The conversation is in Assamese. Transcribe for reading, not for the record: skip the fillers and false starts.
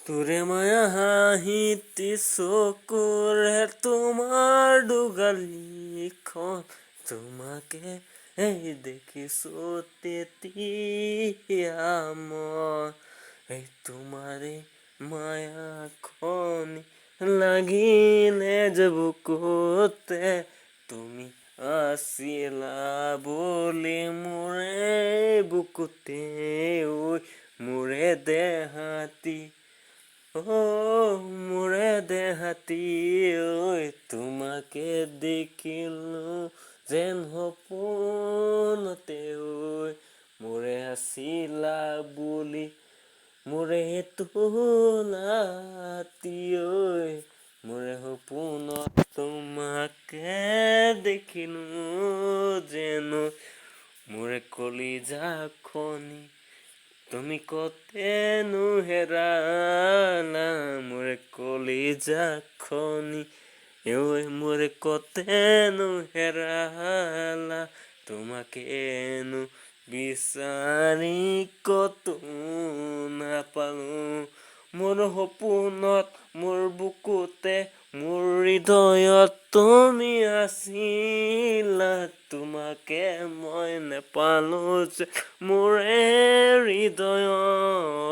তোৰে মায়া হাঁহিতি চকুৰে তোমাৰ দুগালিখন তোমাকে দেখিছো তেতিয়া মই তোমাৰে মায়াখনি লাগিলে যে বুকুতে তুমি আছিলা বুলি মোৰে বুকুতে ঐ মোৰে দেহাতী মোৰে দেহাতী ঐ তোমাকে দেখিলো যেন সপোনতে ঐ মোৰে আছিলা বুলি মোৰে তোলাতি ঐ মোৰে সপোনত তোমাকে দেখিলো যেন মোৰে কলিজাখনি তুমি কতেনো হেৰালা মোৰে কলিজাখনি ঐ মোৰে কতেনো হেৰালা তোমাকেনো বিচাৰি কতো নাপালো মোৰ সপোনত মোৰ বুকুতে মোৰ হৃদয়ত তুমি আছিলা তোমাকে মই নেপালো যে মোৰে হৃদয়ত